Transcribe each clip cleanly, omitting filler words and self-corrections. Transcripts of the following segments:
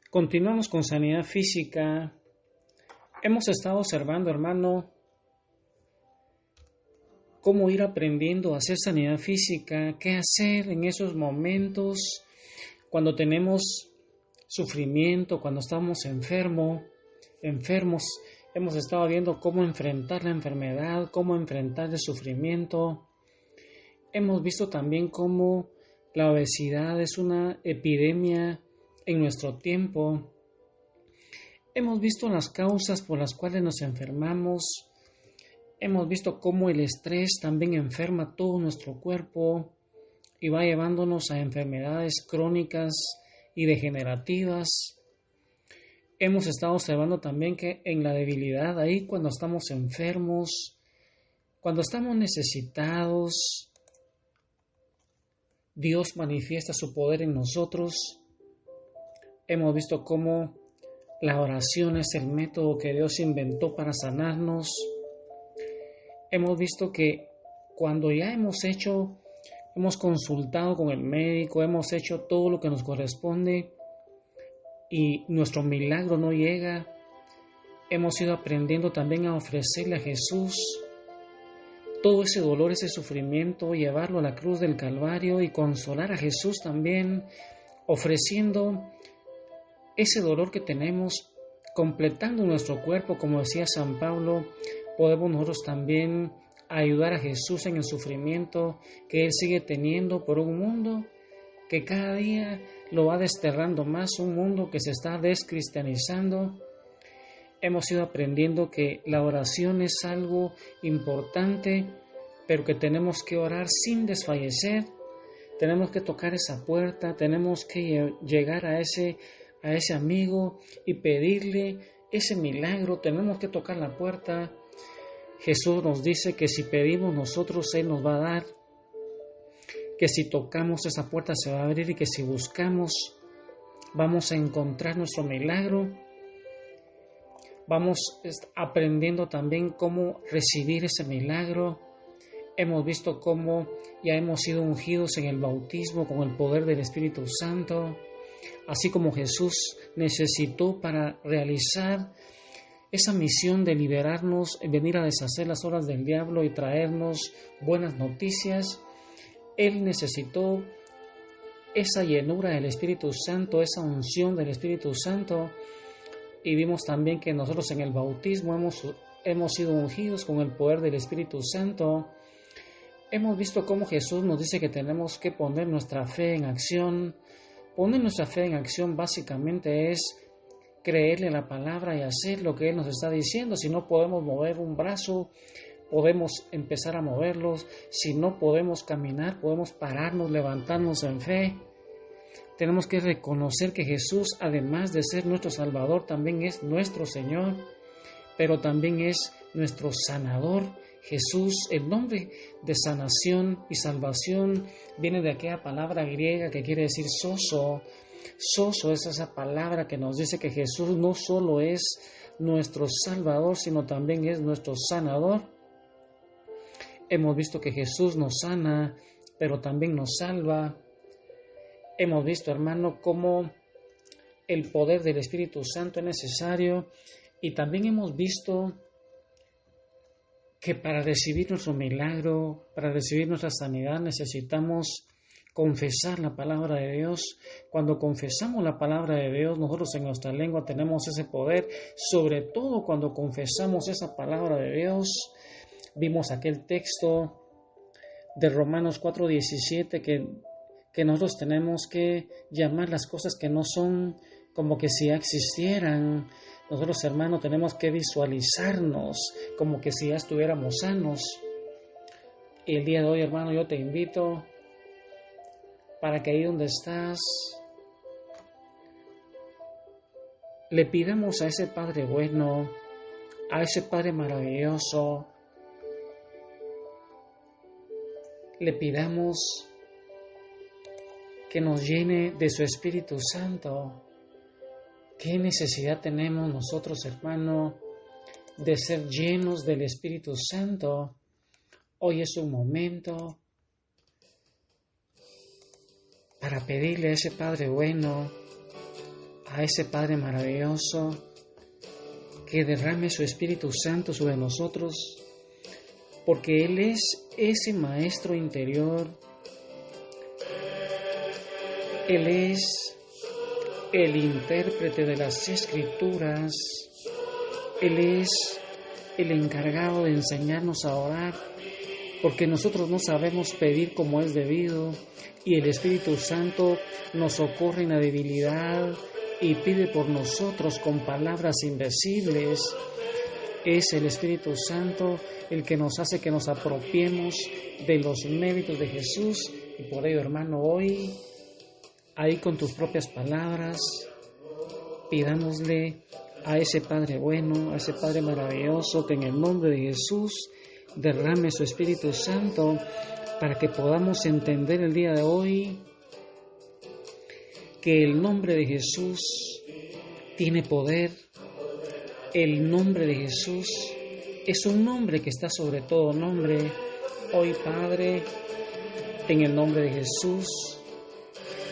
Continuamos con sanidad física. Hemos estado observando, hermano, cómo ir aprendiendo a hacer sanidad física, qué hacer en esos momentos cuando tenemos sufrimiento, cuando estamos enfermos. Hemos estado viendo cómo enfrentar la enfermedad, cómo enfrentar el sufrimiento. Hemos visto también cómo la obesidad es una epidemia en nuestro tiempo. Hemos visto las causas por las cuales nos enfermamos. Hemos visto cómo el estrés también enferma todo nuestro cuerpo y va llevándonos a enfermedades crónicas y degenerativas. Hemos estado observando también que en la debilidad, ahí cuando estamos enfermos, cuando estamos necesitados, Dios manifiesta su poder en nosotros. Hemos visto cómo la oración es el método que Dios inventó para sanarnos. Hemos visto que cuando ya hemos consultado con el médico, hemos hecho todo lo que nos corresponde y nuestro milagro no llega, hemos ido aprendiendo también a ofrecerle a Jesús todo ese dolor, ese sufrimiento, llevarlo a la cruz del Calvario y consolar a Jesús también, ofreciendo ese dolor que tenemos, completando nuestro cuerpo, como decía San Pablo. Podemos nosotros también ayudar a Jesús en el sufrimiento que Él sigue teniendo por un mundo que cada día lo va desterrando más, un mundo que se está descristianizando. Hemos ido aprendiendo que la oración es algo importante, pero que tenemos que orar sin desfallecer. Tenemos que tocar esa puerta, tenemos que llegar a ese amigo y pedirle ese milagro. Tenemos que tocar la puerta. Jesús nos dice que si pedimos nosotros, Él nos va a dar, que si tocamos esa puerta se va a abrir y que si buscamos vamos a encontrar nuestro milagro. Vamos aprendiendo también cómo recibir ese milagro. Hemos visto cómo ya hemos sido ungidos en el bautismo con el poder del Espíritu Santo, así como Jesús necesitó para realizar esa misión de liberarnos, venir a deshacer las obras del diablo y traernos buenas noticias. Él necesitó esa llenura del Espíritu Santo, esa unción del Espíritu Santo. Y vimos también que nosotros en el bautismo hemos sido ungidos con el poder del Espíritu Santo. Hemos visto cómo Jesús nos dice que tenemos que poner nuestra fe en acción. Poner nuestra fe en acción básicamente es creerle la palabra y hacer lo que Él nos está diciendo. Si no podemos mover un brazo, podemos empezar a moverlos. Si no podemos caminar, podemos pararnos, levantarnos en fe. Tenemos que reconocer que Jesús, además de ser nuestro Salvador, también es nuestro Señor, pero también es nuestro sanador. Jesús, el nombre de sanación y salvación, viene de aquella palabra griega que quiere decir sozo. Sozo es esa palabra que nos dice que Jesús no solo es nuestro Salvador, sino también es nuestro sanador. Hemos visto que Jesús nos sana, pero también nos salva. Hemos visto, hermano, cómo el poder del Espíritu Santo es necesario, y también hemos visto que para recibir nuestro milagro, para recibir nuestra sanidad, necesitamos confesar la palabra de Dios. Cuando confesamos la palabra de Dios, nosotros en nuestra lengua tenemos ese poder, sobre todo cuando confesamos esa palabra de Dios. Vimos aquel texto de Romanos 4:17 que nosotros tenemos que llamar las cosas que no son como que si ya existieran. Nosotros, hermanos, tenemos que visualizarnos como que si ya estuviéramos sanos. Y el día de hoy, hermano, yo te invito para que ahí donde estás le pidamos a ese Padre bueno, a ese Padre maravilloso, le pidamos que nos llene de su Espíritu Santo. ¿Qué necesidad tenemos nosotros, hermano, de ser llenos del Espíritu Santo? Hoy es un momento para pedirle a ese Padre bueno, a ese Padre maravilloso que derrame su Espíritu Santo sobre nosotros, porque Él es ese Maestro interior. Él es el intérprete de las Escrituras. Él es el encargado de enseñarnos a orar, porque nosotros no sabemos pedir como es debido, y el Espíritu Santo nos socorre en la debilidad y pide por nosotros con palabras invisibles. Es el Espíritu Santo el que nos hace que nos apropiemos de los méritos de Jesús, y por ello, hermano, hoy, ahí con tus propias palabras, pidámosle a ese Padre bueno, a ese Padre maravilloso, que en el nombre de Jesús derrame su Espíritu Santo para que podamos entender el día de hoy que el nombre de Jesús tiene poder. El nombre de Jesús es un nombre que está sobre todo nombre. Hoy, Padre, en el nombre de Jesús,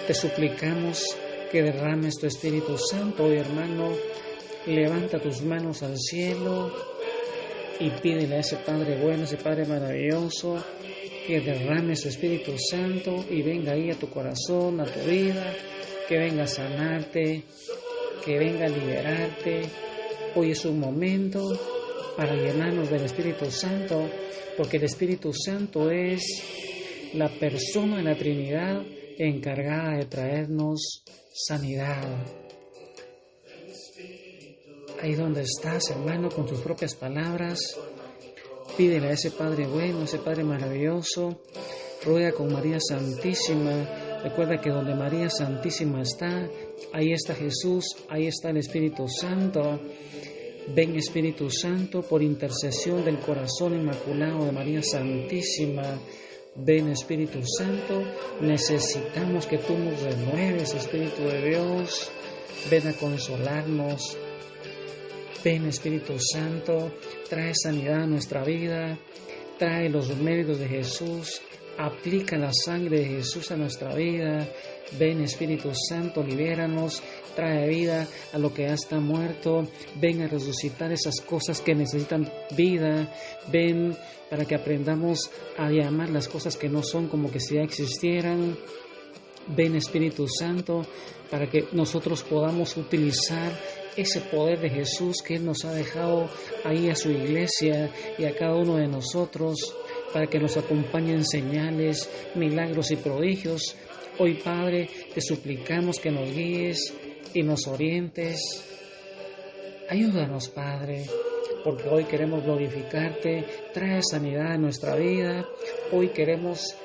te suplicamos que derrames tu Espíritu Santo. Hoy, hermano, levanta tus manos al cielo y pídele a ese Padre bueno, ese Padre maravilloso, que derrame su Espíritu Santo y venga ahí a tu corazón, a tu vida, que venga a sanarte, que venga a liberarte. Hoy es un momento para llenarnos del Espíritu Santo, porque el Espíritu Santo es la persona de la Trinidad encargada de traernos sanidad. Ahí donde estás, hermano, con tus propias palabras, pídele a ese Padre bueno, ese Padre maravilloso, ruega con María Santísima. Recuerda que donde María Santísima está, ahí está Jesús, ahí está el Espíritu Santo. Ven, Espíritu Santo, por intercesión del corazón inmaculado de María Santísima. Ven, Espíritu Santo, necesitamos que tú nos renueves, Espíritu de Dios. Ven a consolarnos. Ven, Espíritu Santo, trae sanidad a nuestra vida, trae los méritos de Jesús, aplica la sangre de Jesús a nuestra vida. Ven, Espíritu Santo, libéranos, trae vida a lo que ya está muerto. Ven a resucitar esas cosas que necesitan vida. Ven para que aprendamos a llamar las cosas que no son como que si ya existieran. Ven, Espíritu Santo, para que nosotros podamos utilizar ese poder de Jesús que Él nos ha dejado ahí a su iglesia y a cada uno de nosotros, para que nos acompañen señales, milagros y prodigios. Hoy, Padre, te suplicamos que nos guíes y nos orientes. Ayúdanos, Padre, porque hoy queremos glorificarte. Trae sanidad a nuestra vida. Hoy queremos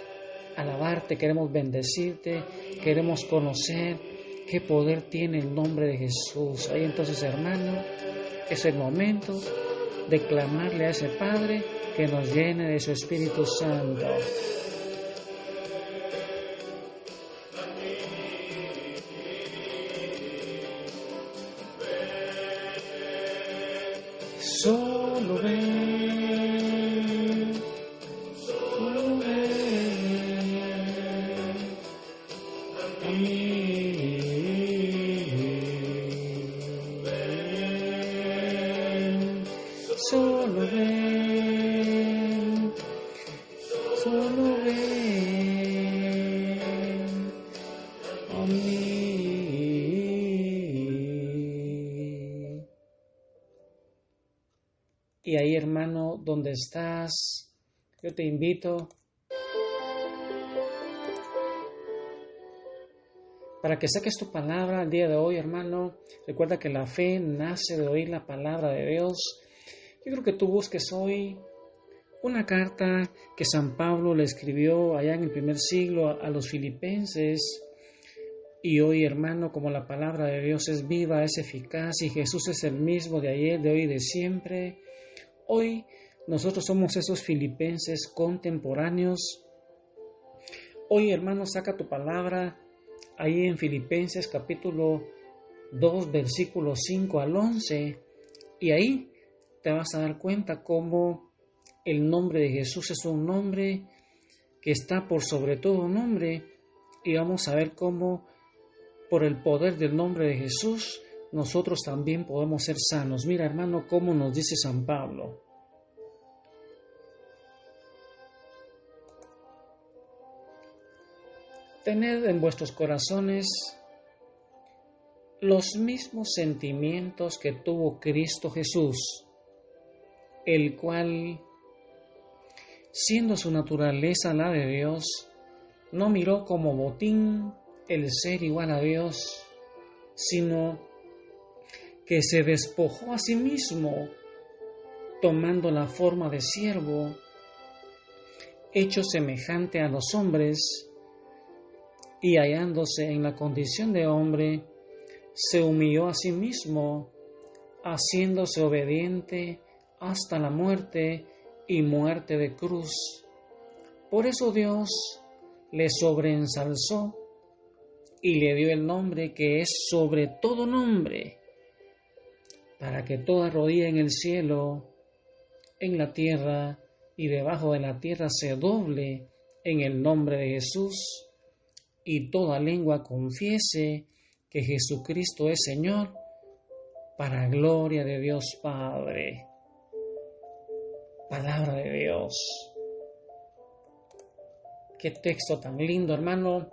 alabarte, queremos bendecirte, queremos conocer qué poder tiene el nombre de Jesús. Ahí entonces, hermano, es el momento de clamarle a ese Padre que nos llene de su Espíritu Santo. Solo ven, solo ven a mí. Solo ven, solo ven a mí. Y ahí, hermano, donde estás, yo te invito para que saques tu palabra el día de hoy, hermano. Recuerda que la fe nace de oír la palabra de Dios. Yo creo que tú busques hoy una carta que San Pablo le escribió allá en el primer siglo a los filipenses. Y hoy, hermano, como la palabra de Dios es viva, es eficaz y Jesús es el mismo de ayer, de hoy y de siempre, hoy nosotros somos esos filipenses contemporáneos. Hoy, hermano, saca tu palabra ahí en Filipenses capítulo 2, versículos 5 al 11, y ahí te vas a dar cuenta cómo el nombre de Jesús es un nombre que está por sobre todo nombre, y vamos a ver cómo por el poder del nombre de Jesús, nosotros también podemos ser sanos. Mira, hermano, cómo nos dice San Pablo. Tened en vuestros corazones los mismos sentimientos que tuvo Cristo Jesús, el cual, siendo su naturaleza la de Dios, no miró como botín el ser igual a Dios, sino que se despojó a sí mismo, tomando la forma de siervo, hecho semejante a los hombres, y hallándose en la condición de hombre, se humilló a sí mismo, haciéndose obediente hasta la muerte y muerte de cruz. Por eso Dios le sobreensalzó y le dio el nombre que es sobre todo nombre, para que toda rodilla en el cielo, en la tierra y debajo de la tierra se doble en el nombre de Jesús, y toda lengua confiese que Jesucristo es Señor, para gloria de Dios Padre. Palabra de Dios. Qué texto tan lindo, hermano.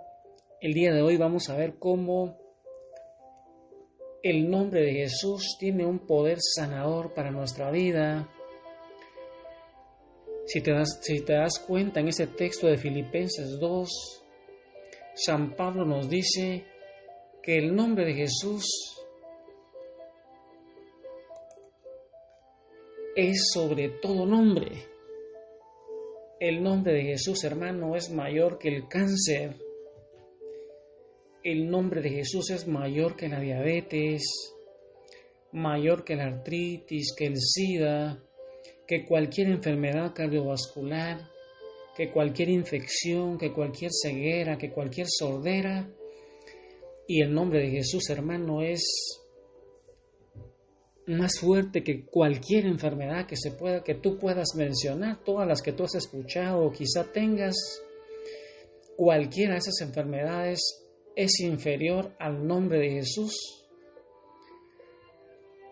El día de hoy vamos a ver cómo el nombre de Jesús tiene un poder sanador para nuestra vida. Si te das cuenta, en ese texto de Filipenses 2, San Pablo nos dice que el nombre de Jesús es sobre todo nombre. El nombre de Jesús, hermano, es mayor que el cáncer. El nombre de Jesús es mayor que la diabetes, mayor que la artritis, que el SIDA, que cualquier enfermedad cardiovascular, que cualquier infección, que cualquier ceguera, que cualquier sordera. Y el nombre de Jesús, hermano, es más fuerte que cualquier enfermedad que tú puedas mencionar, todas las que tú has escuchado o quizá tengas. Cualquiera de esas enfermedades es inferior al nombre de Jesús.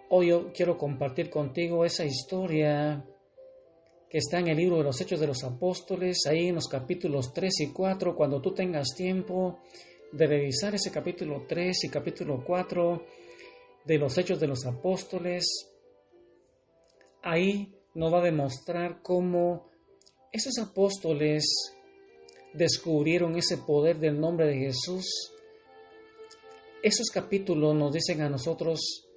Hoy yo quiero compartir contigo esa historia que está en el libro de los Hechos de los Apóstoles, ahí en los capítulos 3 y 4, cuando tú tengas tiempo de revisar ese capítulo 3 y capítulo 4 de los Hechos de los Apóstoles. Ahí nos va a demostrar cómo esos apóstoles descubrieron ese poder del nombre de Jesús. Esos capítulos nos dicen a nosotros,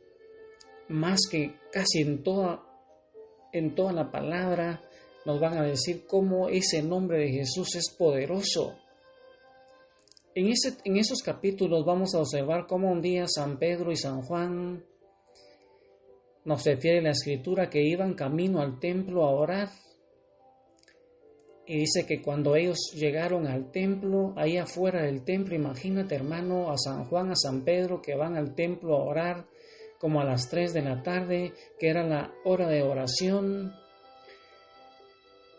más que casi en toda la palabra, nos van a decir cómo ese nombre de Jesús es poderoso. En esos capítulos vamos a observar cómo un día San Pedro y San Juan, nos refiere la Escritura, que iban camino al templo a orar. Y dice que cuando ellos llegaron al templo, ahí afuera del templo, imagínate, hermano, a San Juan, a San Pedro, que van al templo a orar como a las 3 de la tarde, que era la hora de oración.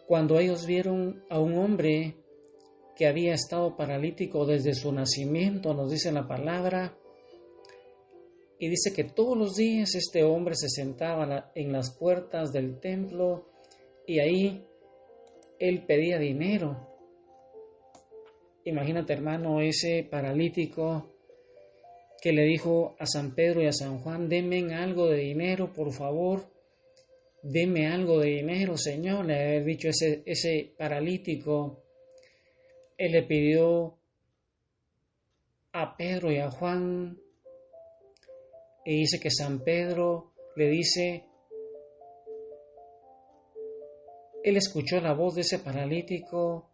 Cuando ellos vieron a un hombre que había estado paralítico desde su nacimiento, nos dice la palabra, y dice que todos los días este hombre se sentaba en las puertas del templo y ahí él pedía dinero. Imagínate, hermano, ese paralítico que le dijo a San Pedro y a San Juan, denme algo de dinero, por favor, denme algo de dinero, Señor, le había dicho ese paralítico. Él le pidió a Pedro y a Juan, y dice que San Pedro le dice, él escuchó la voz de ese paralítico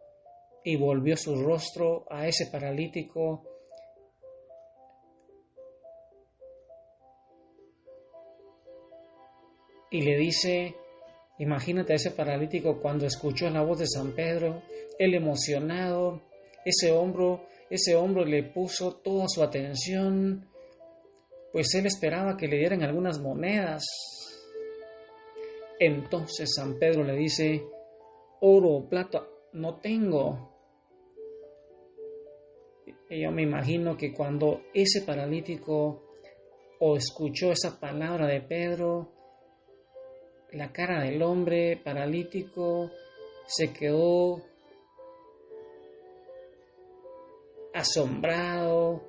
y volvió su rostro a ese paralítico. Y le dice, imagínate a ese paralítico cuando escuchó la voz de San Pedro, él emocionado, ese hombro le puso toda su atención, pues él esperaba que le dieran algunas monedas. Entonces San Pedro le dice, oro o plata no tengo, Y yo me imagino que cuando ese paralítico o escuchó esa palabra de Pedro, la cara del hombre paralítico se quedó asombrado,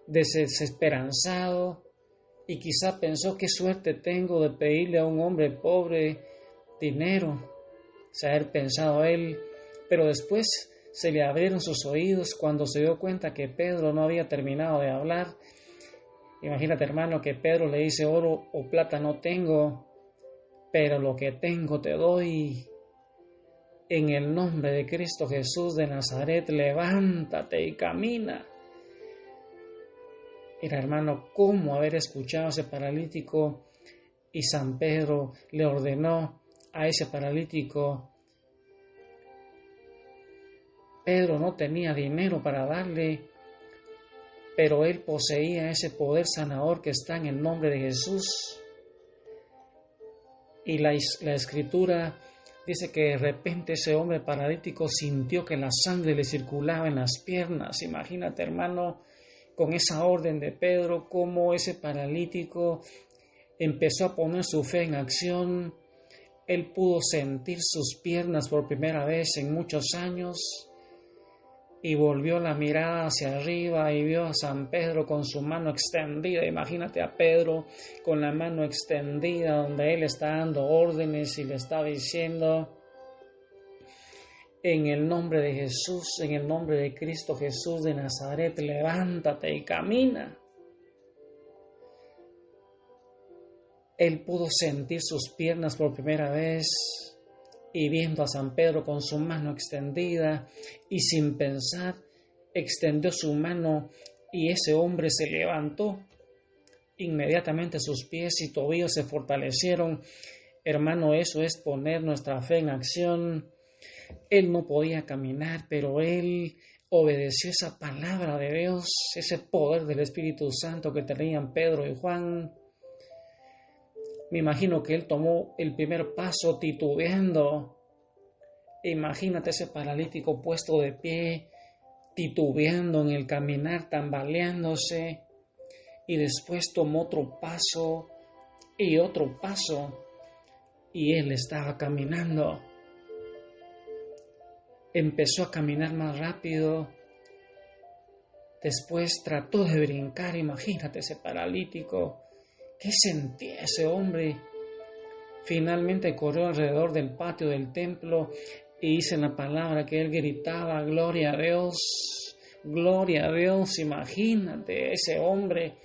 desesperanzado, y quizá pensó: qué suerte tengo de pedirle a un hombre pobre dinero, se haber pensado él. Pero después se le abrieron sus oídos cuando se dio cuenta que Pedro no había terminado de hablar. Imagínate, hermano, que Pedro le dice: oro o plata no tengo, pero lo que tengo te doy. En el nombre de Cristo Jesús de Nazaret, levántate y camina. Era, hermano, cómo haber escuchado a ese paralítico, y San Pedro le ordenó a ese paralítico. Pedro no tenía dinero para darle, pero él poseía ese poder sanador que está en el nombre de Jesús. Y la Escritura dice que de repente ese hombre paralítico sintió que la sangre le circulaba en las piernas. Imagínate, hermano, con esa orden de Pedro, cómo ese paralítico empezó a poner su fe en acción. Él pudo sentir sus piernas por primera vez en muchos años, y volvió la mirada hacia arriba y vio a San Pedro con su mano extendida. Imagínate a Pedro con la mano extendida, donde él está dando órdenes y le está diciendo: en el nombre de Jesús, en el nombre de Cristo Jesús de Nazaret, levántate y camina. Él pudo sentir sus piernas por primera vez, y viendo a San Pedro con su mano extendida, y sin pensar, extendió su mano, y ese hombre se levantó. Inmediatamente sus pies y tobillos se fortalecieron. Hermano, eso es poner nuestra fe en acción. Él no podía caminar, pero él obedeció esa palabra de Dios, ese poder del Espíritu Santo que tenían Pedro y Juan. Me imagino que él tomó el primer paso titubeando. Imagínate ese paralítico puesto de pie, titubeando en el caminar, tambaleándose, y después tomó otro paso y otro paso, y él estaba caminando. Empezó a caminar más rápido. Después trató de brincar. Imagínate ese paralítico. ¿Qué sentía ese hombre? Finalmente corrió alrededor del patio del templo y dice la palabra que él gritaba: gloria a Dios, gloria a Dios. Imagínate ese hombre,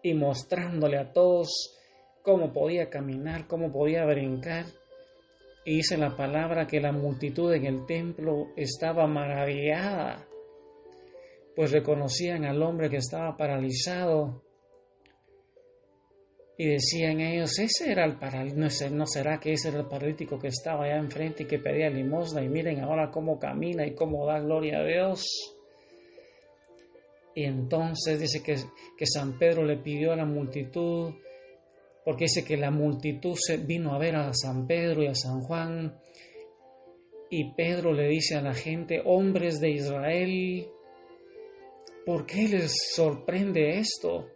y mostrándole a todos cómo podía caminar, cómo podía brincar. Y dice la palabra que la multitud en el templo estaba maravillada, pues reconocían al hombre que estaba paralizado. Y decían ellos: ese era el paralítico, ¿no será que ese era el paralítico que estaba allá enfrente y que pedía limosna? Y miren ahora cómo camina y cómo da gloria a Dios. Y entonces dice que San Pedro le pidió a la multitud, porque dice que la multitud se vino a ver a San Pedro y a San Juan. Y Pedro le dice a la gente: hombres de Israel, ¿por qué les sorprende esto?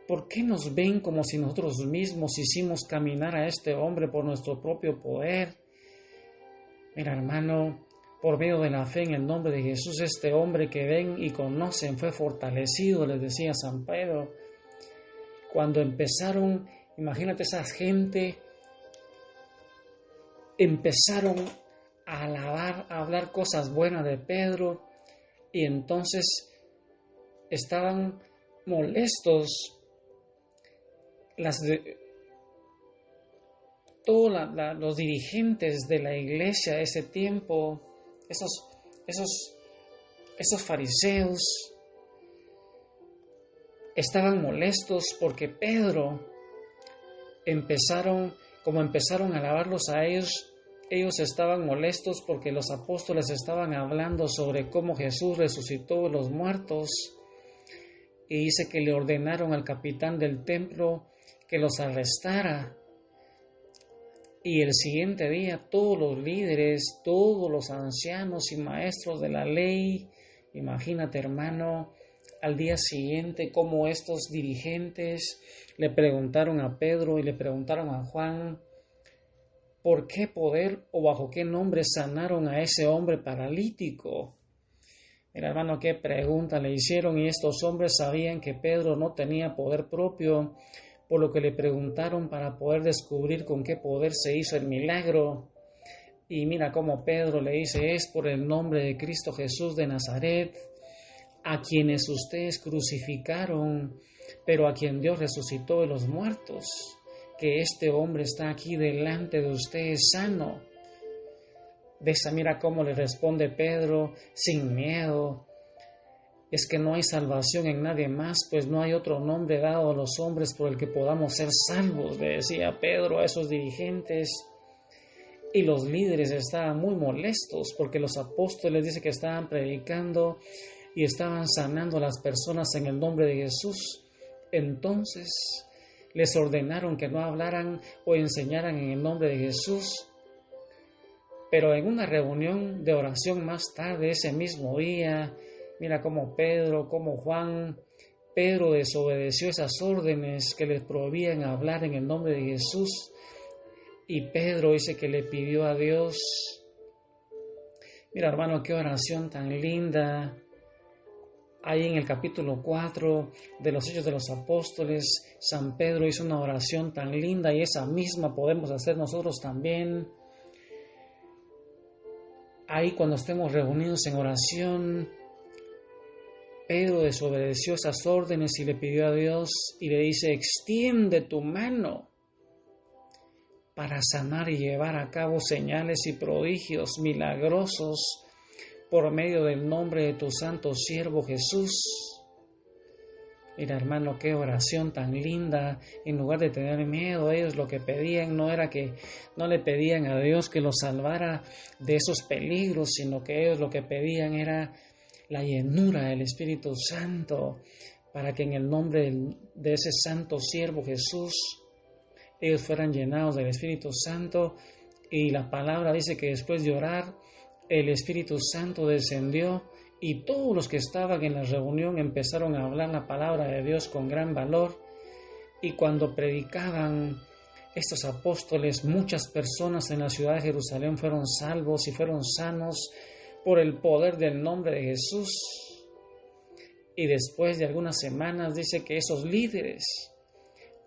¿Por qué nos ven como si nosotros mismos hicimos caminar a este hombre por nuestro propio poder? Mira, hermano, por medio de la fe en el nombre de Jesús, este hombre que ven y conocen fue fortalecido, les decía San Pedro. Cuando empezaron, imagínate, esa gente empezaron a alabar, a hablar cosas buenas de Pedro, y entonces estaban molestos. Los dirigentes de la iglesia de ese tiempo, esos fariseos, estaban molestos porque Pedro empezaron a alabarlos a ellos. Ellos estaban molestos porque los apóstoles estaban hablando sobre cómo Jesús resucitó de los muertos, y dice que le ordenaron al capitán del templo que los arrestara. Y el siguiente día todos los líderes, todos los ancianos y maestros de la ley Imagínate, hermano, al día siguiente cómo estos dirigentes le preguntaron a Pedro y le preguntaron a Juan, ¿por qué poder o bajo qué nombre sanaron a ese hombre paralítico? Mira, hermano, qué pregunta le hicieron, y estos hombres sabían que Pedro no tenía poder propio, por lo que le preguntaron para poder descubrir con qué poder se hizo el milagro. Y mira cómo Pedro le dice, es por el nombre de Cristo Jesús de Nazaret, a quienes ustedes crucificaron, pero a quien Dios resucitó de los muertos, que este hombre está aquí delante de ustedes sano. Mira cómo le responde Pedro sin miedo. Es que no hay salvación en nadie más, pues no hay otro nombre dado a los hombres por el que podamos ser salvos, le decía Pedro a esos dirigentes. Y los líderes estaban muy molestos porque los apóstoles dice que estaban predicando y estaban sanando a las personas en el nombre de Jesús. Entonces les ordenaron que no hablaran o enseñaran en el nombre de Jesús. Pero en una reunión de oración más tarde, ese mismo día, mira cómo Pedro, como Juan, Pedro desobedeció esas órdenes que les prohibían hablar en el nombre de Jesús. Y Pedro dice que le pidió a Dios. Mira, hermano, qué oración tan linda. Ahí en el capítulo 4 de los Hechos de los Apóstoles, San Pedro hizo una oración tan linda y esa misma podemos hacer nosotros también. Ahí cuando estemos reunidos en oración, Pedro desobedeció esas órdenes y le pidió a Dios y le dice, extiende tu mano para sanar y llevar a cabo señales y prodigios milagrosos por medio del nombre de tu santo siervo Jesús. Mira, hermano, qué oración tan linda. En lugar de tener miedo, ellos lo que pedían no era que, no le pedían a Dios que los salvara de esos peligros, sino que ellos lo que pedían era la llenura del Espíritu Santo, para que en el nombre de ese santo siervo Jesús, ellos fueran llenados del Espíritu Santo. Y la palabra dice que después de orar, el Espíritu Santo descendió y todos los que estaban en la reunión empezaron a hablar la palabra de Dios con gran valor. Y cuando predicaban estos apóstoles, muchas personas en la ciudad de Jerusalén fueron salvos y fueron sanos por el poder del nombre de Jesús. Y después de algunas semanas dice que esos líderes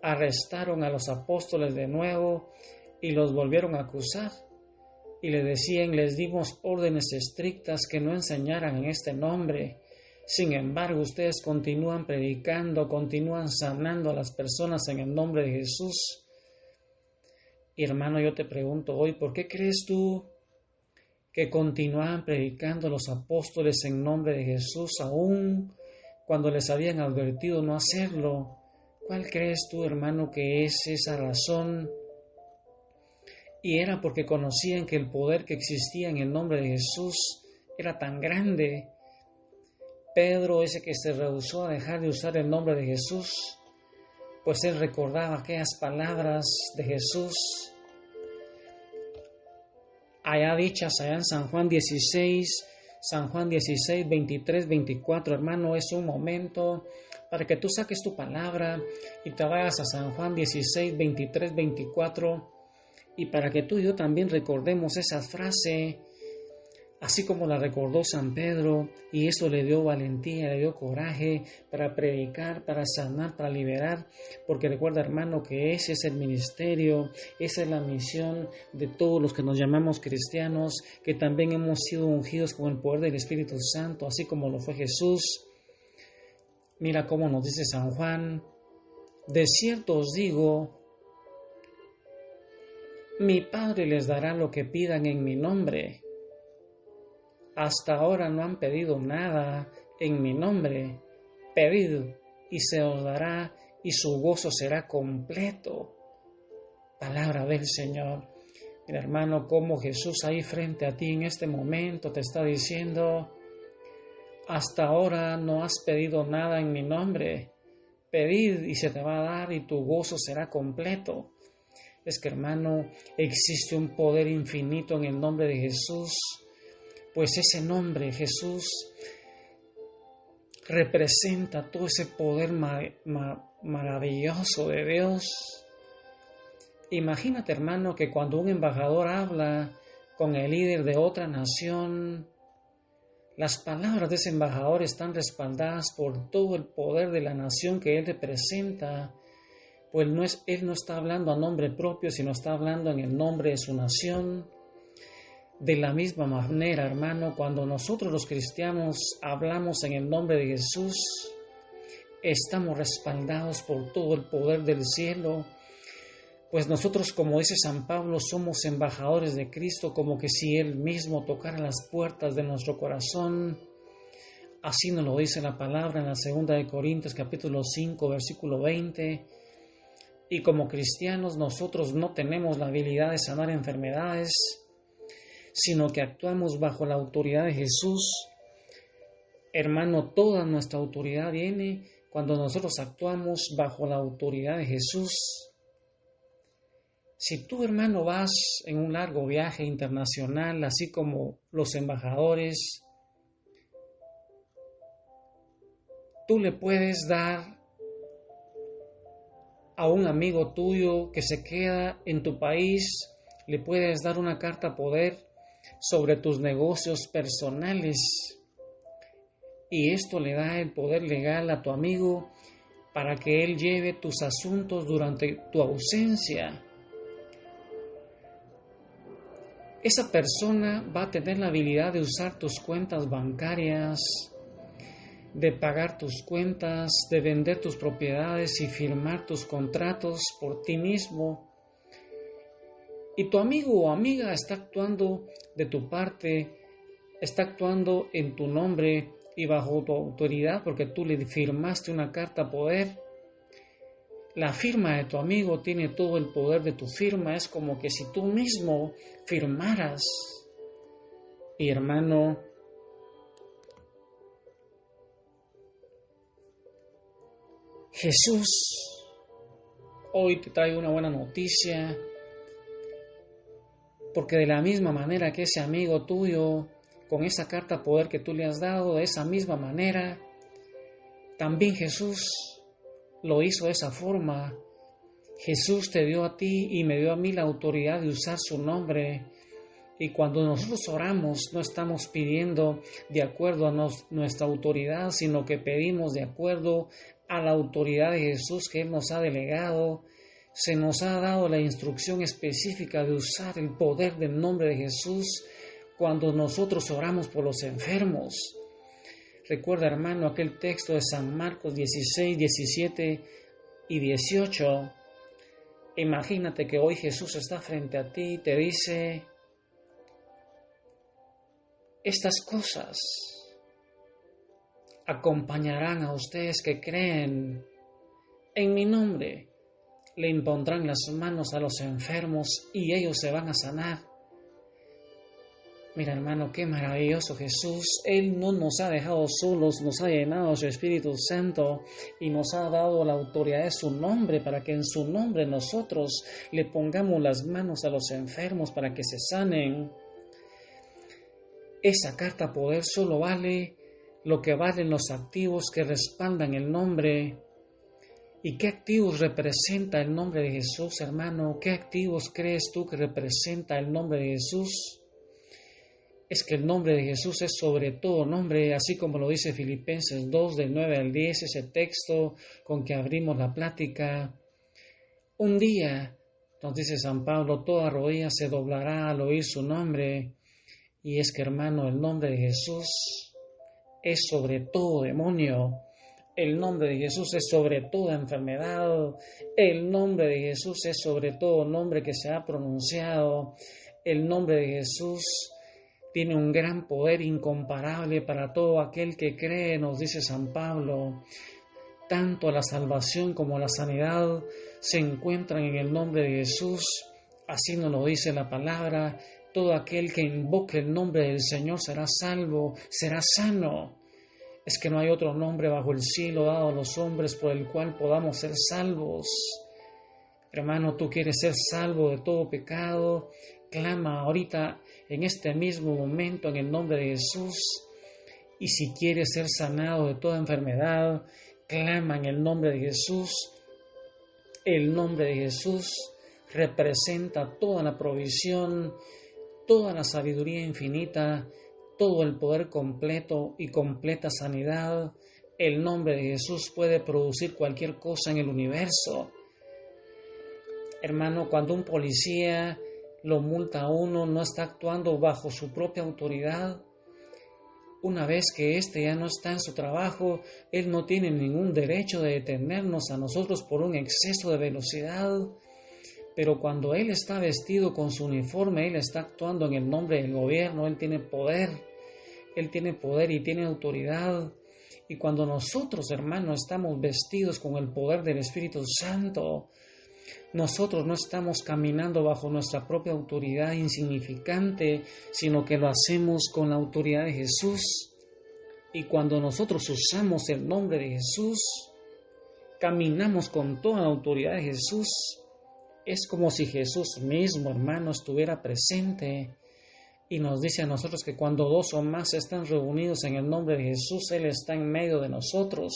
arrestaron a los apóstoles de nuevo y los volvieron a acusar. Y le decían, les dimos órdenes estrictas que no enseñaran en este nombre. Sin embargo, ustedes continúan predicando, continúan sanando a las personas en el nombre de Jesús. Y hermano, yo te pregunto hoy, ¿por qué crees tú que continuaban predicando los apóstoles en nombre de Jesús aún cuando les habían advertido no hacerlo? ¿Cuál crees tú, hermano, que es esa razón? Y era porque conocían que el poder que existía en el nombre de Jesús era tan grande. Pedro, ese que se rehusó a dejar de usar el nombre de Jesús, pues él recordaba aquellas palabras de Jesús, allá dichas allá en San Juan 16, 23, 24, hermano, es un momento para que tú saques tu palabra y te vayas a San Juan 16, 23, 24, y para que tú y yo también recordemos esa frase, así como la recordó San Pedro, y eso le dio valentía, le dio coraje para predicar, para sanar, para liberar, porque recuerda, hermano, que ese es el ministerio, esa es la misión de todos los que nos llamamos cristianos, que también hemos sido ungidos con el poder del Espíritu Santo, así como lo fue Jesús. Mira cómo nos dice San Juan, de cierto os digo, mi Padre les dará lo que pidan en mi nombre. Hasta ahora no han pedido nada en mi nombre. Pedid y se os dará y su gozo será completo. Palabra del Señor. Mira, hermano, cómo Jesús ahí frente a ti en este momento te está diciendo, hasta ahora no has pedido nada en mi nombre. Pedid y se te va a dar y tu gozo será completo. Es que, hermano, existe un poder infinito en el nombre de Jesús, pues ese nombre, Jesús, representa todo ese poder maravilloso de Dios. Imagínate, hermano, que cuando un embajador habla con el líder de otra nación, las palabras de ese embajador están respaldadas por todo el poder de la nación que él representa, pues él no está hablando a nombre propio, sino está hablando en el nombre de su nación. De la misma manera, hermano, cuando nosotros los cristianos hablamos en el nombre de Jesús, estamos respaldados por todo el poder del cielo, pues nosotros, como dice San Pablo, somos embajadores de Cristo, como que si Él mismo tocara las puertas de nuestro corazón. Así nos lo dice la palabra en la 2 de Corintios capítulo 5, versículo 20. Y como cristianos nosotros no tenemos la habilidad de sanar enfermedades, sino que actuamos bajo la autoridad de Jesús. Hermano, toda nuestra autoridad viene cuando nosotros actuamos bajo la autoridad de Jesús. Si tú, hermano, vas en un largo viaje internacional, así como los embajadores, tú le puedes dar a un amigo tuyo que se queda en tu país, le puedes dar una carta poder sobre tus negocios personales, y esto le da el poder legal a tu amigo para que él lleve tus asuntos durante tu ausencia. Esa persona va a tener la habilidad de usar tus cuentas bancarias, de pagar tus cuentas, de vender tus propiedades y firmar tus contratos por ti mismo. Y tu amigo o amiga está actuando de tu parte, está actuando en tu nombre y bajo tu autoridad porque tú le firmaste una carta poder. La firma de tu amigo tiene todo el poder de tu firma, es como que si tú mismo firmaras. Y hermano, Jesús hoy te trae una buena noticia, porque de la misma manera que ese amigo tuyo, con esa carta poder que tú le has dado, de esa misma manera, también Jesús lo hizo de esa forma. Jesús te dio a ti y me dio a mí la autoridad de usar su nombre. Y cuando nosotros oramos, no estamos pidiendo de acuerdo a nuestra autoridad, sino que pedimos de acuerdo a la autoridad de Jesús que Él nos ha delegado. Se nos ha dado la instrucción específica de usar el poder del nombre de Jesús cuando nosotros oramos por los enfermos. Recuerda, hermano, aquel texto de San Marcos 16, 17 y 18. Imagínate que hoy Jesús está frente a ti y te dice: estas cosas acompañarán a ustedes que creen en mi nombre. Le impondrán las manos a los enfermos y ellos se van a sanar. Mira, hermano, qué maravilloso Jesús. Él no nos ha dejado solos, nos ha llenado de su Espíritu Santo y nos ha dado la autoridad de su nombre para que en su nombre nosotros le pongamos las manos a los enfermos para que se sanen. Esa carta poder solo vale lo que valen los activos que respaldan el nombre. ¿Y qué activos representa el nombre de Jesús, hermano? ¿Qué activos crees tú que representa el nombre de Jesús? Es que el nombre de Jesús es sobre todo nombre, así como lo dice Filipenses 2, del 9 al 10, ese texto con que abrimos la plática. Un día, nos dice San Pablo, toda rodilla se doblará al oír su nombre. Y es que, hermano, el nombre de Jesús es sobre todo demonio. El nombre de Jesús es sobre toda enfermedad. El nombre de Jesús es sobre todo nombre que se ha pronunciado. El nombre de Jesús tiene un gran poder incomparable para todo aquel que cree, nos dice San Pablo. Tanto la salvación como la sanidad se encuentran en el nombre de Jesús. Así nos lo dice la palabra. Todo aquel que invoque el nombre del Señor será salvo, será sano. Es que no hay otro nombre bajo el cielo dado a los hombres por el cual podamos ser salvos. Hermano, tú quieres ser salvo de todo pecado. Clama ahorita en este mismo momento en el nombre de Jesús Y si quieres ser sanado de toda enfermedad, clama en el nombre de Jesús. El nombre de Jesús representa toda la provisión, toda la sabiduría infinita, todo el poder completo y completa sanidad. El nombre de Jesús puede producir cualquier cosa en el universo. Hermano, cuando un policía lo multa a uno, no está actuando bajo su propia autoridad. Una vez que éste ya no está en su trabajo, él no tiene ningún derecho de detenernos a nosotros por un exceso de velocidad. Pero cuando él está vestido con su uniforme, él está actuando en el nombre del gobierno, él tiene poder y tiene autoridad. Y cuando nosotros, hermanos, estamos vestidos con el poder del Espíritu Santo, nosotros no estamos caminando bajo nuestra propia autoridad insignificante, sino que lo hacemos con la autoridad de Jesús. Y cuando nosotros usamos el nombre de Jesús, caminamos con toda la autoridad de Jesús. Es como si Jesús mismo, hermano, estuviera presente y nos dice a nosotros que cuando dos o más están reunidos en el nombre de Jesús, Él está en medio de nosotros.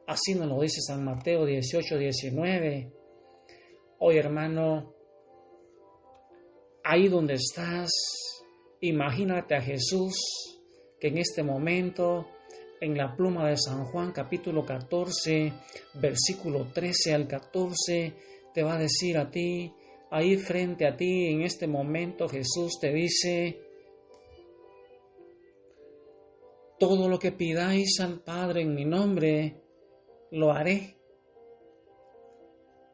Así nos lo dice San Mateo 18:19. Hoy, hermano, ahí donde estás, imagínate a Jesús que en este momento, en la pluma de San Juan, capítulo 14, versículo 13 al 14, te va a decir a ti, ahí frente a ti, en este momento Jesús te dice: todo lo que pidáis al Padre en mi nombre, lo haré,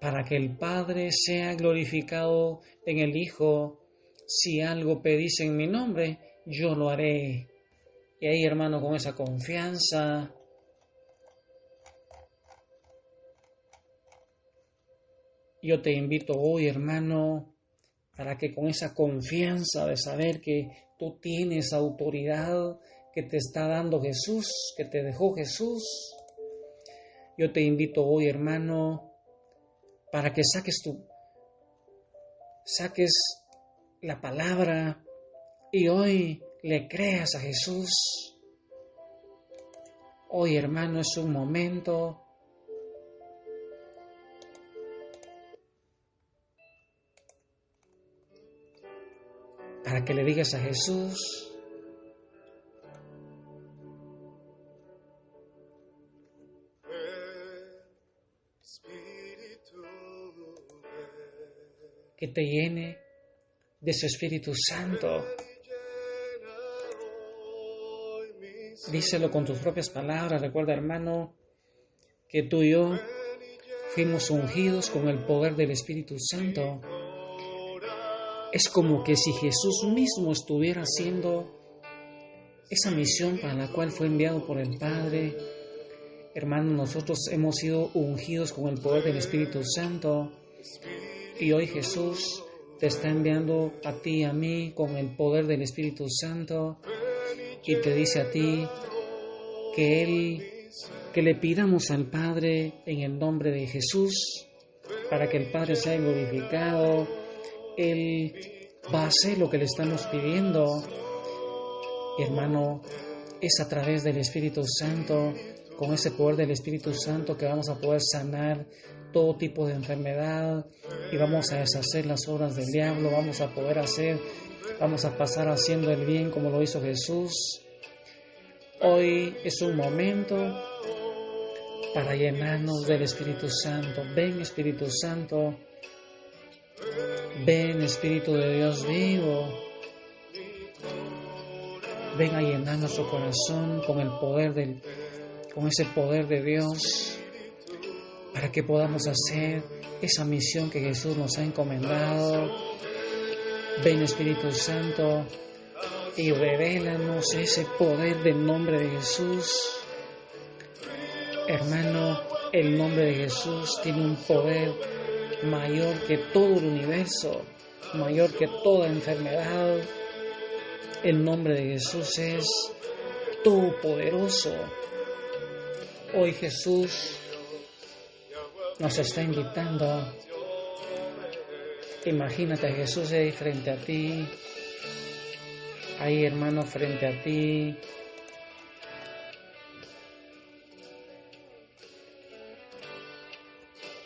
para que el Padre sea glorificado en el Hijo. Si algo pedís en mi nombre, yo lo haré. Y ahí, hermano, con esa confianza, yo te invito hoy, hermano, para que con esa confianza de saber que tú tienes autoridad que te está dando Jesús, que te dejó Jesús, yo te invito hoy, hermano, para que saques la palabra y hoy le creas a Jesús. Hoy, hermano, es un momento para que le digas a Jesús: que te llene de su Espíritu Santo. Díselo con tus propias palabras. Recuerda, hermano, que tú y yo fuimos ungidos con el poder del Espíritu Santo. Es como que si Jesús mismo estuviera haciendo esa misión para la cual fue enviado por el Padre. Hermano, nosotros hemos sido ungidos con el poder del Espíritu Santo. Y hoy Jesús te está enviando a ti y a mí con el poder del Espíritu Santo y te dice a ti que le pidamos al Padre en el nombre de Jesús para que el Padre sea glorificado. Él va a hacer lo que le estamos pidiendo. Hermano, es a través del Espíritu Santo, con ese poder del Espíritu Santo, que vamos a poder sanar todo tipo de enfermedad y vamos a deshacer las obras del diablo, vamos a pasar haciendo el bien como lo hizo Jesús. Hoy es un momento para llenarnos del Espíritu Santo. Ven, Espíritu Santo, ven, Espíritu de Dios vivo, ven a llenar nuestro corazón con ese poder de Dios, para que podamos hacer esa misión que Jesús nos ha encomendado. Ven, Espíritu Santo, y revélanos ese poder del nombre de Jesús. Hermano, el nombre de Jesús tiene un poder mayor que todo el universo, mayor que toda enfermedad. El nombre de Jesús es todopoderoso. Hoy Jesús nos está invitando. Imagínate a Jesús ahí frente a ti, ahí, hermano, frente a ti.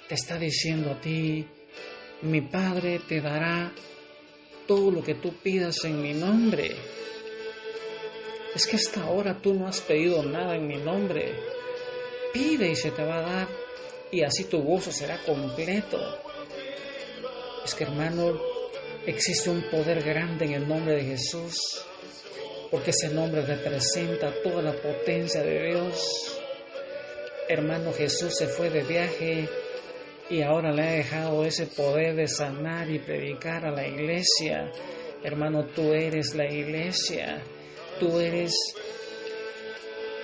te está diciendo a ti: mi Padre te dará todo lo que tú pidas en mi nombre. Es que hasta ahora tú no has pedido nada en mi nombre. Pide y se te va a dar, y así tu gozo será completo. Es que, hermano, existe un poder grande en el nombre de Jesús, porque ese nombre representa toda la potencia de Dios. Hermano, Jesús se fue de viaje y ahora le ha dejado ese poder de sanar y predicar a la iglesia. Hermano, tú eres la iglesia, tú eres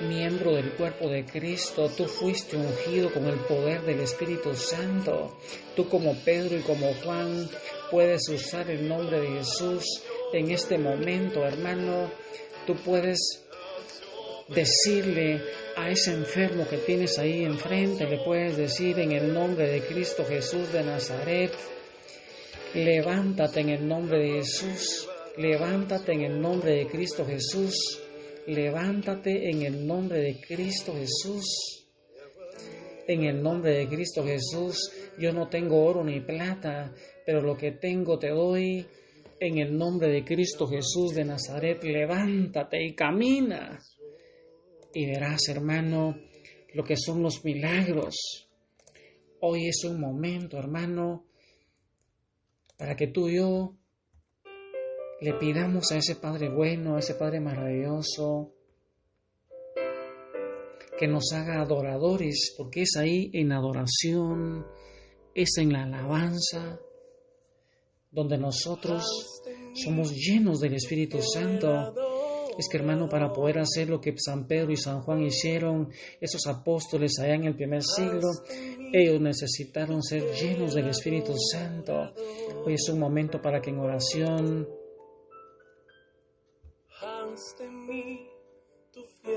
miembro del cuerpo de Cristo, tú fuiste ungido con el poder del Espíritu Santo. Tú, como Pedro y como Juan, puedes usar el nombre de Jesús en este momento, hermano. Tú puedes decirle a ese enfermo que tienes ahí enfrente, le puedes decir: en el nombre de Cristo Jesús de Nazaret, levántate en el nombre de Jesús, levántate en el nombre de Cristo Jesús, levántate en el nombre de Cristo Jesús. En el nombre de Cristo Jesús, yo no tengo oro ni plata, pero lo que tengo te doy. En el nombre de Cristo Jesús de Nazaret, levántate y camina. Y verás, hermano, lo que son los milagros. Hoy es un momento, hermano, para que tú y yo le pidamos a ese Padre bueno, a ese Padre maravilloso, que nos haga adoradores, porque es ahí en la adoración, es en la alabanza, donde nosotros somos llenos del Espíritu Santo. Es que, hermano, para poder hacer lo que San Pedro y San Juan hicieron, esos apóstoles allá en el primer siglo, ellos necesitaron ser llenos del Espíritu Santo. Hoy es un momento para que en oración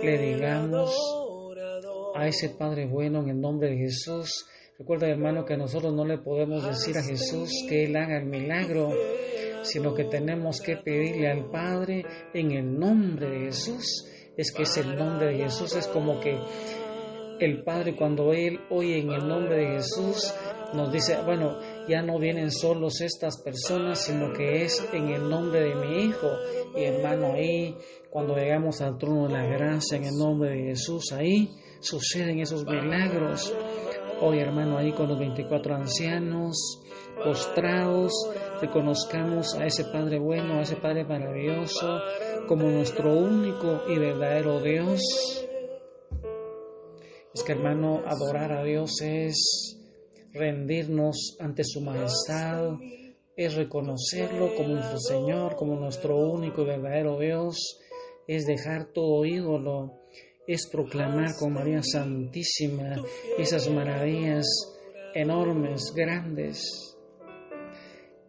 le digamos a ese Padre bueno en el nombre de Jesús. Recuerda, hermano, que nosotros no le podemos decir a Jesús que Él haga el milagro, sino que tenemos que pedirle al Padre en el nombre de Jesús. Es que es el nombre de Jesús, es como que el Padre, cuando Él oye en el nombre de Jesús, nos dice: bueno, ya no vienen solos estas personas, sino que es en el nombre de mi Hijo. Y, hermano, ahí, cuando llegamos al trono de la gracia en el nombre de Jesús, ahí suceden esos milagros. Hoy, hermano, ahí con los 24 ancianos postrados, reconozcamos a ese Padre bueno, a ese Padre maravilloso, como nuestro único y verdadero Dios. Es que, hermano, adorar a Dios es rendirnos ante su majestad, es reconocerlo como nuestro Señor, como nuestro único y verdadero Dios, es dejar todo ídolo, es proclamar con María Santísima esas maravillas enormes, grandes.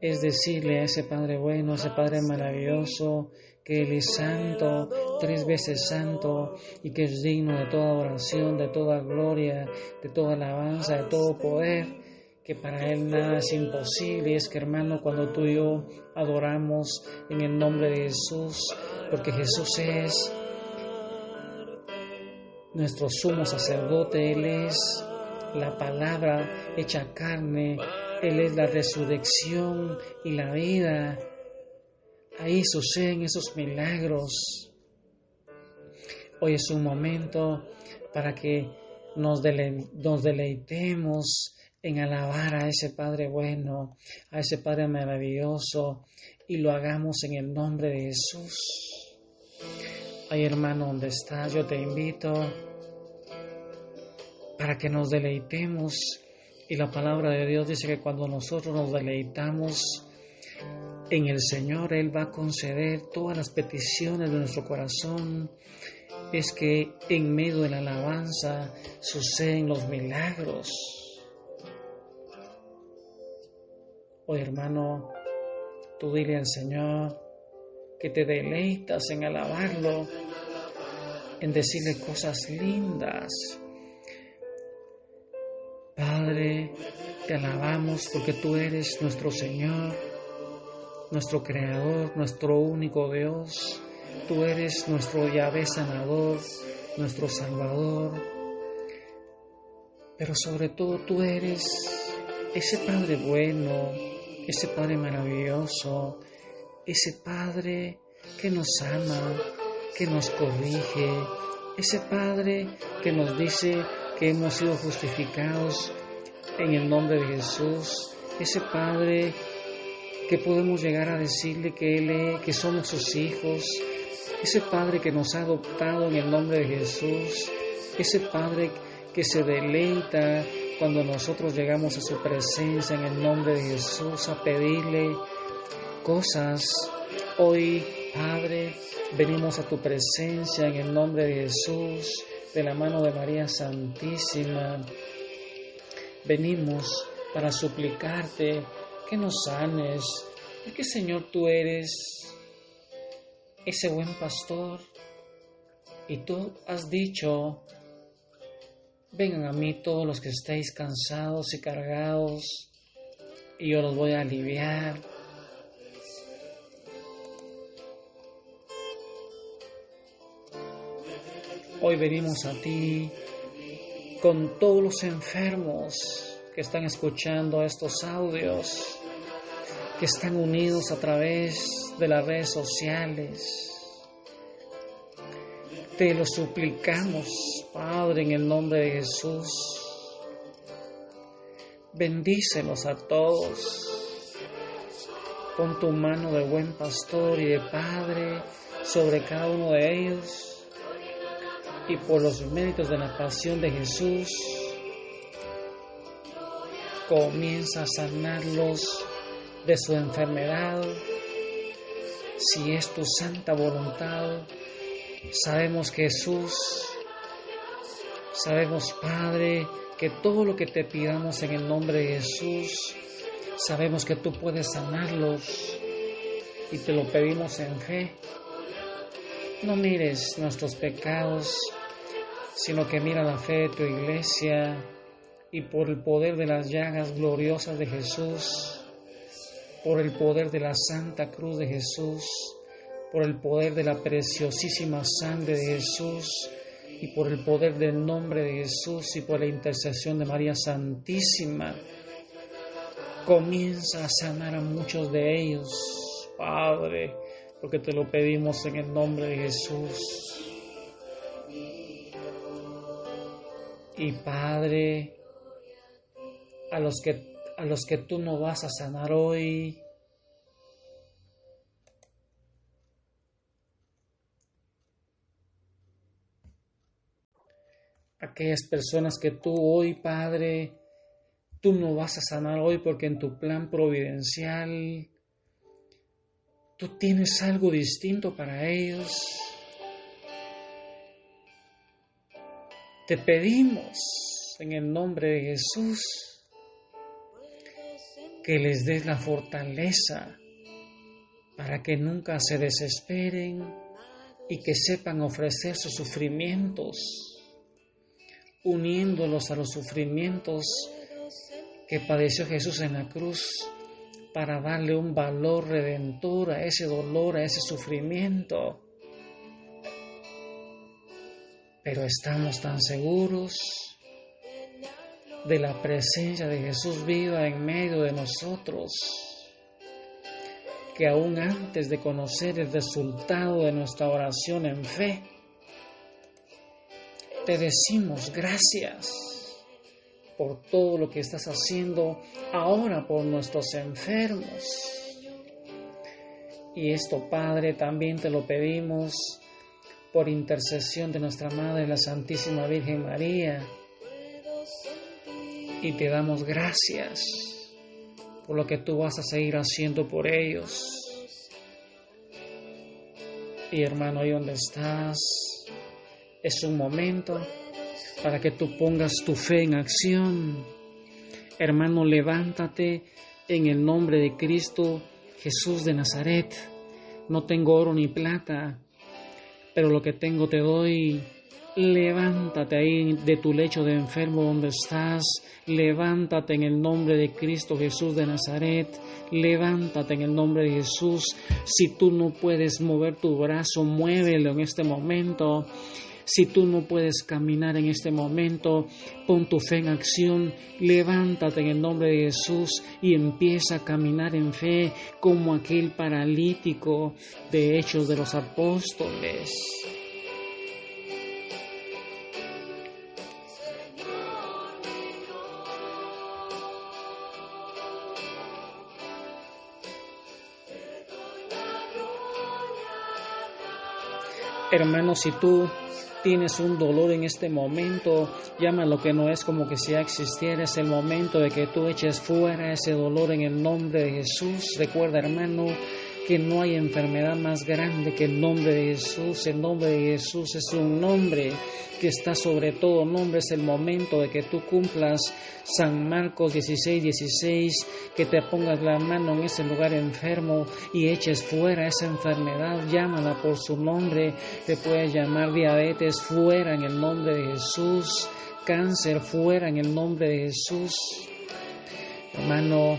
Es decirle a ese Padre bueno, a ese Padre maravilloso, que Él es santo, 3 veces santo, y que es digno de toda oración, de toda gloria, de toda alabanza, de todo poder, que para Él nada es imposible. Y es que, hermano, cuando tú y yo adoramos en el nombre de Jesús, porque Jesús es nuestro sumo sacerdote, Él es la palabra hecha carne, Él es la resurrección y la vida. Ahí suceden esos milagros. Hoy es un momento para que nos deleitemos en alabar a ese Padre bueno, a ese Padre maravilloso, y lo hagamos en el nombre de Jesús. Ay, hermano, donde estás, yo te invito para que nos deleitemos. Y la palabra de Dios dice que cuando nosotros nos deleitamos en el Señor, Él va a conceder todas las peticiones de nuestro corazón. Es que en medio de la alabanza suceden los milagros. Hoy, hermano, tú dile al Señor que te deleitas en alabarlo, en decirle cosas lindas. Padre, te alabamos porque tú eres nuestro Señor, nuestro Creador, nuestro único Dios. Tú eres nuestro Yahvé sanador, nuestro Salvador. Pero sobre todo tú eres ese Padre bueno, ese Padre maravilloso, ese Padre que nos ama, que nos corrige, ese Padre que nos dice que hemos sido justificados en el nombre de Jesús, ese Padre que podemos llegar a decirle que somos sus hijos, ese Padre que nos ha adoptado en el nombre de Jesús, ese Padre que se deleita cuando nosotros llegamos a su presencia en el nombre de Jesús a pedirle cosas. Hoy, Padre, venimos a tu presencia en el nombre de Jesús, de la mano de María Santísima. Venimos para suplicarte que nos sanes, porque Señor, tú eres ese buen pastor y tú has dicho: vengan a mí todos los que estéis cansados y cargados, y yo los voy a aliviar. Hoy venimos a ti con todos los enfermos que están escuchando estos audios, que están unidos a través de las redes sociales. Te lo suplicamos, Padre, en el nombre de Jesús. Bendícelos a todos. Pon tu mano de buen pastor y de Padre sobre cada uno de ellos. Y por los méritos de la pasión de Jesús, comienza a sanarlos de su enfermedad. Si es tu santa voluntad, sabemos que Jesús, sabemos, Padre, que todo lo que te pidamos en el nombre de Jesús, sabemos que tú puedes sanarlos y te lo pedimos en fe. No mires nuestros pecados, sino que mira la fe de tu iglesia, y por el poder de las llagas gloriosas de Jesús, por el poder de la Santa Cruz de Jesús, por el poder de la preciosísima sangre de Jesús, y por el poder del nombre de Jesús, y por la intercesión de María Santísima, comienza a sanar a muchos de ellos, Padre, porque te lo pedimos en el nombre de Jesús. Y Padre, a los que tú no vas a sanar hoy, aquellas personas que tú hoy, Padre, tú no vas a sanar hoy porque en tu plan providencial tú tienes algo distinto para ellos. Te pedimos en el nombre de Jesús que les des la fortaleza para que nunca se desesperen y que sepan ofrecer sus sufrimientos, uniéndolos a los sufrimientos que padeció Jesús en la cruz, para darle un valor redentor a ese dolor, a ese sufrimiento. Pero estamos tan seguros de la presencia de Jesús viva en medio de nosotros, que aún antes de conocer el resultado de nuestra oración en fe, te decimos gracias por todo lo que estás haciendo ahora por nuestros enfermos. Y esto, Padre, también te lo pedimos por intercesión de nuestra Madre, la Santísima Virgen María. Y te damos gracias por lo que tú vas a seguir haciendo por ellos. Y hermano, ahí donde estás, es un momento para que tú pongas tu fe en acción. Hermano, levántate en el nombre de Cristo Jesús de Nazaret. No tengo oro ni plata, pero lo que tengo te doy. Levántate ahí de tu lecho de enfermo donde estás. Levántate en el nombre de Cristo Jesús de Nazaret. Levántate en el nombre de Jesús. Si tú no puedes mover tu brazo, muévelo en este momento. Si tú no puedes caminar en este momento, pon tu fe en acción, levántate en el nombre de Jesús y empieza a caminar en fe como aquel paralítico de Hechos de los Apóstoles. Hermano, si tú tienes un dolor en este momento, llama lo que no es como que si ya existiera. Es el momento de que tú eches fuera ese dolor en el nombre de Jesús. Recuerda, hermano, que no hay enfermedad más grande que el nombre de Jesús. El nombre de Jesús es un nombre que está sobre todo nombre. Es el momento de que tú cumplas San Marcos 16:16, que te pongas la mano en ese lugar enfermo y eches fuera esa enfermedad. Llámala por su nombre. Te puedes llamar diabetes, fuera en el nombre de Jesús. Cáncer, fuera en el nombre de Jesús. Hermano,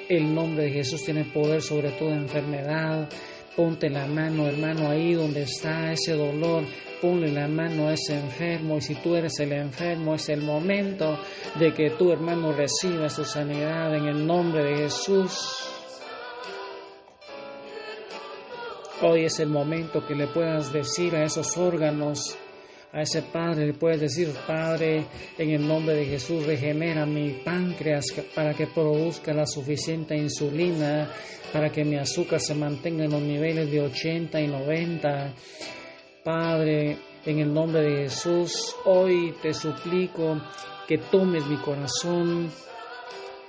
el nombre de Jesús tiene poder sobre toda enfermedad. Ponte la mano, hermano, ahí donde está ese dolor. Ponle la mano a ese enfermo, y si tú eres el enfermo, es el momento de que tu hermano reciba su sanidad en el nombre de Jesús. Hoy es el momento que le puedas decir a esos órganos, a ese padre, le puedes decir: Padre, en el nombre de Jesús, regenera mi páncreas para que produzca la suficiente insulina, para que mi azúcar se mantenga en los niveles de 80 y 90. Padre, en el nombre de Jesús, hoy te suplico que tomes mi corazón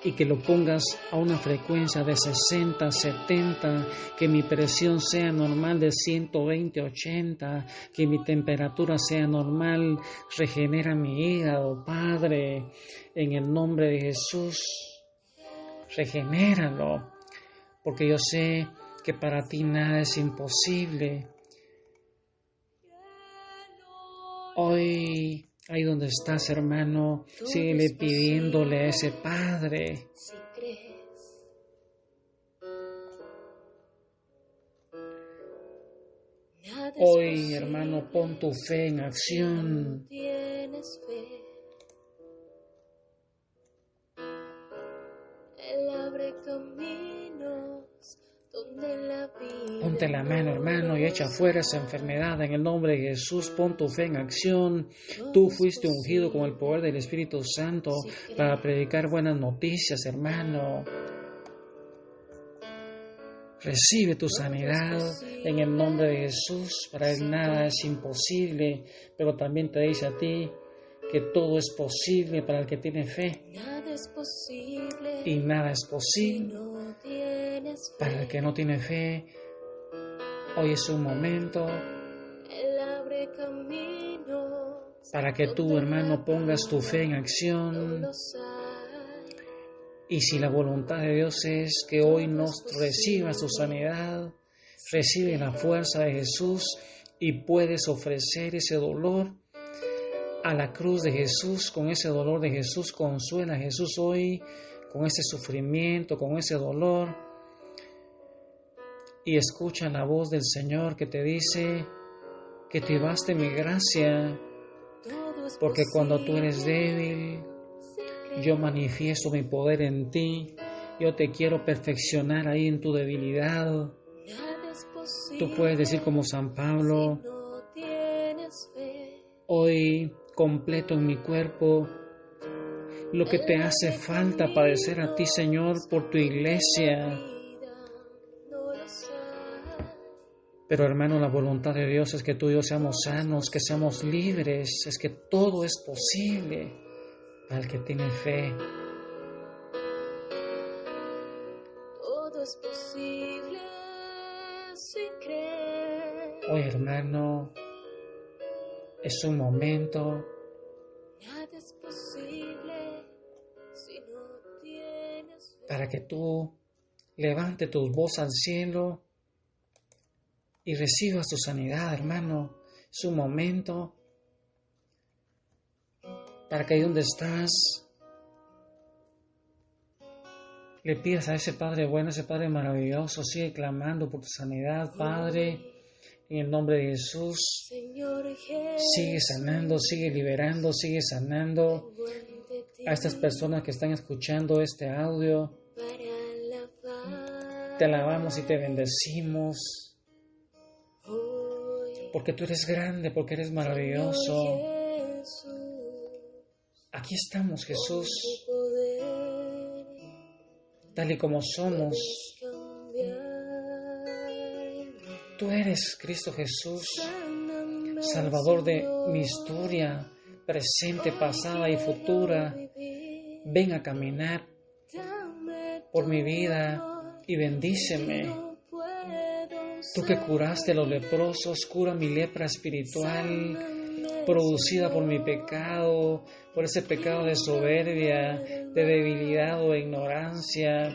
y que lo pongas a una frecuencia de 60, 70, que mi presión sea normal de 120, 80, que mi temperatura sea normal. Regenera mi hígado, Padre, en el nombre de Jesús. Regenéralo, porque yo sé que para ti nada es imposible. Hoy, ahí donde estás, hermano, síguele pidiéndole a ese Padre. Hoy, hermano, pon tu fe en acción. Él abre caminos donde la vida. Ponte la mano, hermano, y echa fuera esa enfermedad en el nombre de Jesús. Pon tu fe en acción. Tú fuiste ungido con el poder del Espíritu Santo para predicar buenas noticias, hermano. Recibe tu sanidad en el nombre de Jesús. Para Él nada es imposible, pero también te dice a ti que todo es posible para el que tiene fe. Nada es posible Y nada es posible no tienes fe. para el que no tiene fe. Hoy es un momento Él abre caminos para que tú, hermano, pongas tu fe en acción. los hay. Y si la voluntad de Dios es que hoy nos reciba su sanidad, recibe la fuerza de Jesús y puedes ofrecer ese dolor a la cruz de Jesús. Con ese dolor de Jesús, consuela a Jesús hoy, con ese sufrimiento, con ese dolor. Y escucha la voz del Señor que te dice que te baste mi gracia, porque cuando tú eres débil, yo manifiesto mi poder en ti. Yo te quiero perfeccionar ahí en tu debilidad. Nada es posible Tú puedes decir como San Pablo: no tienes fe. hoy completo en mi cuerpo lo que te hace falta padecer a ti, Señor, por tu iglesia. No los hay. Pero, hermano, la voluntad de Dios es que tú y yo seamos sanos, que seamos libres. Es que todo es posible para el que tiene fe. Todo es posible si crees. Hoy, hermano, es un momento Nada es posible si no tienes fe. para que tú levante tus voz al cielo y recibas tu sanidad, hermano. Es un momento para que ahí donde estás le pidas a ese Padre bueno, ese Padre maravilloso. Sigue clamando por tu sanidad, Padre. En el nombre de Jesús, Señor Jesús, sigue sanando, sigue liberando, sigue sanando vengo ante ti a estas personas que están escuchando este audio. para alabar. Te alabamos y te bendecimos, Hoy, porque tú eres grande, porque eres maravilloso. Señor Jesús, Aquí estamos, Jesús, tu poder tal y como somos. cambiar. Tú eres Cristo Jesús, Sáname, Salvador de Señor, mi historia, presente, pasada y futura. vivir. Ven a caminar Dame por mi vida y bendíceme. no puedo Tú que curaste a los leprosos, cura mi lepra espiritual, producida por mi pecado, por ese pecado de soberbia, de debilidad o de ignorancia,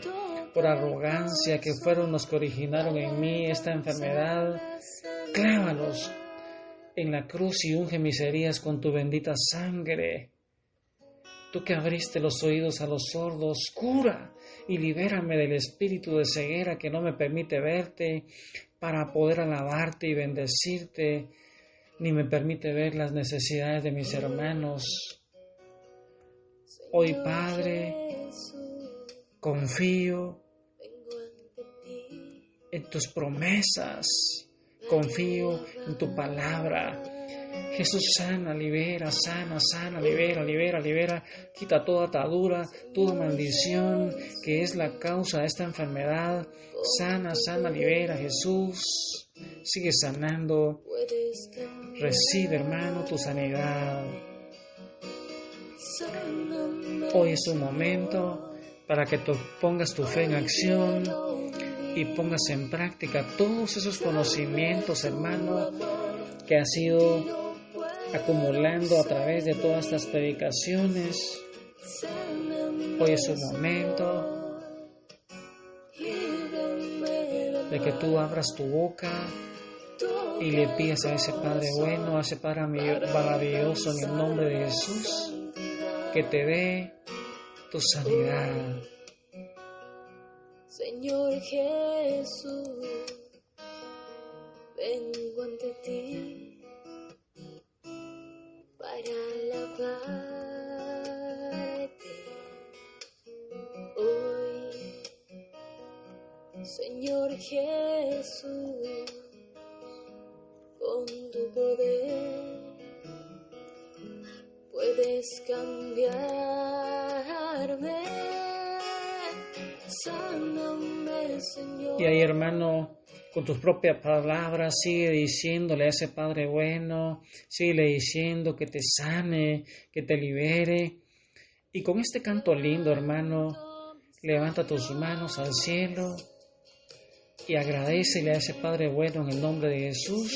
por arrogancia, que fueron los que originaron en mí esta enfermedad. Clávalos en la cruz y unge mis heridas con tu bendita sangre. Tú que abriste los oídos a los sordos, cura y libérame del espíritu de ceguera que no me permite verte, para poder alabarte y bendecirte, ni me permite ver las necesidades de mis hermanos. Hoy, Padre, confío vengo ante ti en tus promesas, confío en tu palabra. Jesús, sana, libera, sana, libera, quita toda atadura, toda maldición que es la causa de esta enfermedad. Sana, libera, Jesús, sigue sanando. puedes cambiar. Recibe, hermano, tu sanidad. Sáname, Hoy es un momento para que tú pongas tu fe en acción y pongas en práctica todos esos conocimientos, hermano, que has ido acumulando a través de todas estas predicaciones. Hoy es un momento de que tú abras tu boca y le pidas a ese Padre bueno, a ese Padre maravilloso, en el nombre de Jesús, que te dé tu sanidad. Señor Jesús, vengo ante ti para alabarte. Hoy, Señor Jesús, con tu poder puedes cambiarme. Sáname, Señor. Y ahí, hermano, con tus propias palabras, sigue diciéndole a ese Padre bueno, sigue diciendo que te sane, que te libere. Y con este canto lindo, hermano, levanta tus manos al cielo y agradécele a ese Padre bueno en el nombre de Jesús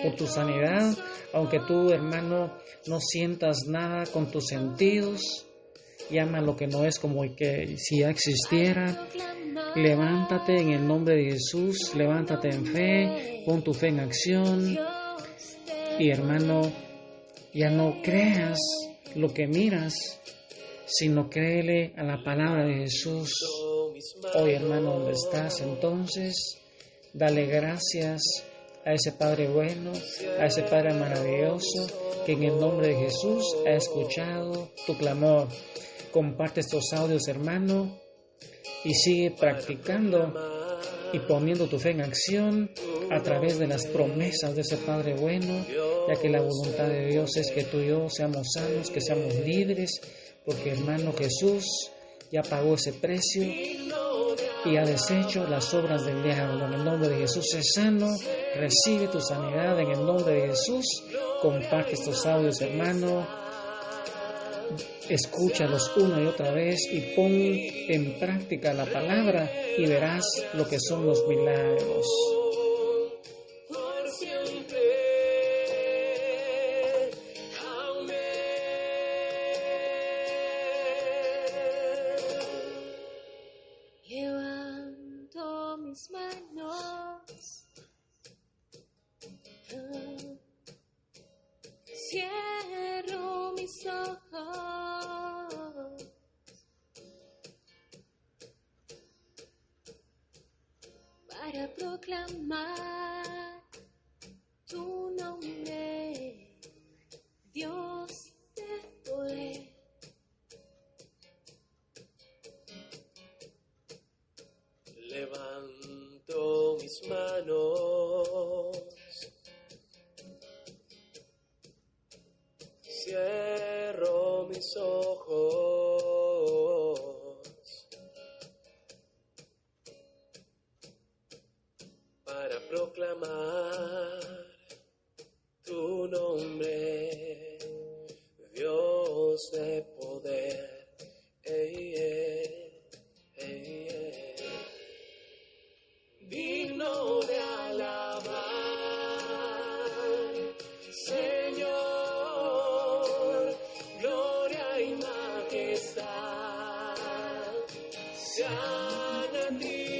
por tu sanidad, aunque tú, hermano, no sientas nada con tus sentidos. Llama lo que no es como que si ya existiera. Levántate en el nombre de Jesús, levántate en fe, pon tu fe en acción. Y, hermano, ya no creas lo que miras, sino créele a la palabra de Jesús. Hoy, hermano, ¿dónde estás? Entonces, dale gracias a ese Padre bueno, a ese Padre maravilloso, que en el nombre de Jesús ha escuchado tu clamor. Comparte estos audios, hermano, y sigue practicando y poniendo tu fe en acción a través de las promesas de ese Padre bueno, ya que la voluntad de Dios es que tú y yo seamos sanos, que seamos libres, porque, hermano, Jesús ya pagó ese precio y ha deshecho las obras del diablo. En el nombre de Jesús es sano, recibe tu sanidad en el nombre de Jesús. Comparte estos audios, hermano. Escúchalos una y otra vez y pon en práctica la palabra y verás lo que son los milagros. Por siempre. Amén. Levanto mis manos. Cierro mis ojos para proclamar tu nombre, Dios de poder. Levanto mis manos, cierro mis ojos para proclamar tu nombre, Dios de poder. Digno de alabar, Señor, gloria y majestad sean a ti.